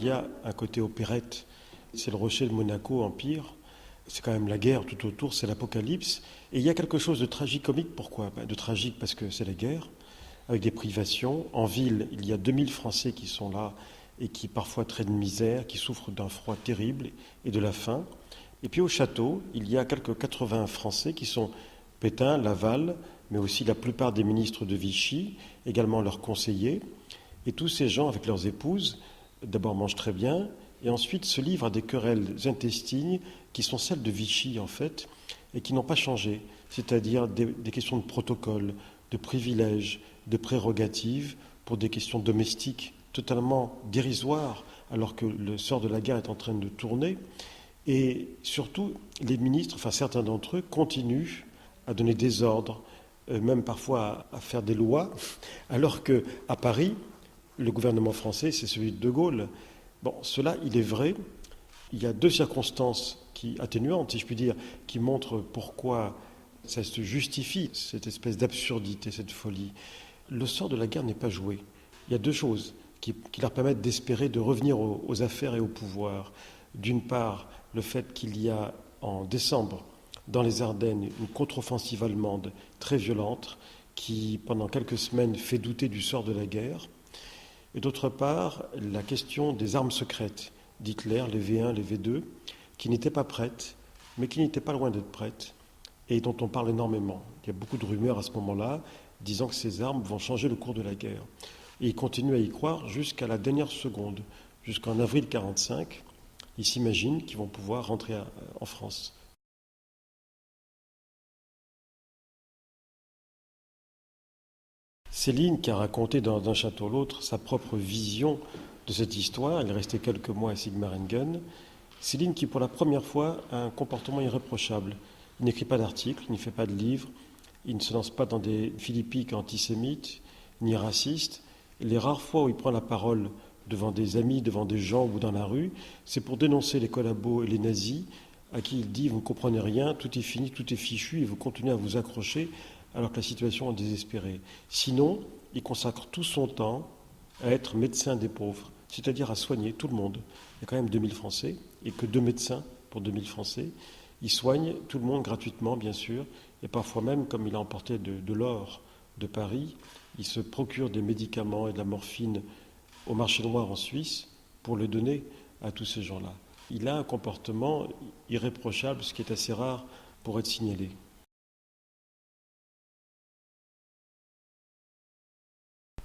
il y a un côté opérette. C'est le rocher de Monaco, Empire. C'est quand même la guerre tout autour, c'est l'apocalypse. Et il y a quelque chose de tragicomique. Pourquoi ? De tragique parce que c'est la guerre, avec des privations. En ville, il y a 2000 Français qui sont là et qui parfois traînent de misère, qui souffrent d'un froid terrible et de la faim. Et puis au château, il y a quelques 80 Français qui sont Pétain, Laval, mais aussi la plupart des ministres de Vichy, également leurs conseillers. Et tous ces gens, avec leurs épouses, d'abord mangent très bien, et ensuite se livrent à des querelles intestines qui sont celles de Vichy, en fait, et qui n'ont pas changé. C'est-à-dire des questions de protocole, de privilèges, de prérogatives, pour des questions domestiques totalement dérisoires, alors que le sort de la guerre est en train de tourner. Et surtout, les ministres, enfin certains d'entre eux, continuent à donner des ordres, même parfois à faire des lois, alors qu'à Paris, le gouvernement français, c'est celui de De Gaulle. Bon, cela, il est vrai. Il y a deux circonstances atténuantes, si je puis dire, qui montrent pourquoi ça se justifie, cette espèce d'absurdité, cette folie. Le sort de la guerre n'est pas joué. Il y a deux choses qui leur permettent d'espérer de revenir aux affaires et au pouvoir. D'une part, le fait qu'il y a en décembre, dans les Ardennes, une contre-offensive allemande très violente qui, pendant quelques semaines, fait douter du sort de la guerre. Et d'autre part, la question des armes secrètes d'Hitler, les V1, les V2, qui n'étaient pas prêtes, mais qui n'étaient pas loin d'être prêtes, et dont on parle énormément. Il y a beaucoup de rumeurs à ce moment-là, disant que ces armes vont changer le cours de la guerre. Et ils continuent à y croire jusqu'à la dernière seconde, jusqu'en avril 1945. Ils s'imaginent qu'ils vont pouvoir rentrer en France. Céline, qui a raconté d'un château à l'autre sa propre vision de cette histoire, elle est restée quelques mois à Sigmaringen. Céline qui, pour la première fois, a un comportement irréprochable. Il n'écrit pas d'articles, il ne fait pas de livres, il ne se lance pas dans des philippiques antisémites, ni racistes. Et les rares fois où il prend la parole devant des amis, devant des gens ou dans la rue, c'est pour dénoncer les collabos et les nazis, à qui il dit « vous ne comprenez rien, tout est fini, tout est fichu, et vous continuez à vous accrocher alors que la situation est désespérée ». Sinon, il consacre tout son temps à être médecin des pauvres, c'est-à-dire à soigner tout le monde. Il y a quand même 2000 Français, et que 2 médecins pour 2000 Français. Il soigne tout le monde gratuitement, bien sûr, et parfois même, comme il a emporté de l'or de Paris, il se procure des médicaments et de la morphine au marché noir en Suisse pour le donner à tous ces gens-là. Il a un comportement irréprochable, ce qui est assez rare pour être signalé.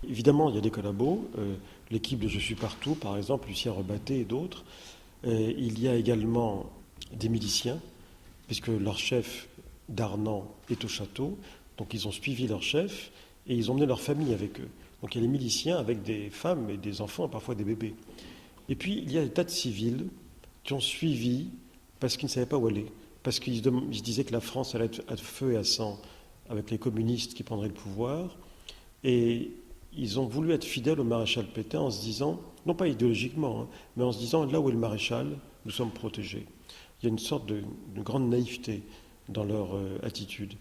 Évidemment, il y a des collabos. L'équipe de Je suis partout, par exemple, Lucien Rebatté et d'autres. Il y a également des miliciens, puisque leur chef d'Arnan est au château. Donc ils ont suivi leur chef et ils ont emmené leur famille avec eux. Donc il y a les miliciens avec des femmes et des enfants, parfois des bébés. Et puis il y a des tas de civils qui ont suivi parce qu'ils ne savaient pas où aller. Parce qu'ils se disaient que la France allait être à feu et à sang avec les communistes qui prendraient le pouvoir. Et ils ont voulu être fidèles au maréchal Pétain en se disant, non pas idéologiquement, mais en se disant, là où est le maréchal, nous sommes protégés. Il y a une sorte de grande naïveté dans leur attitude.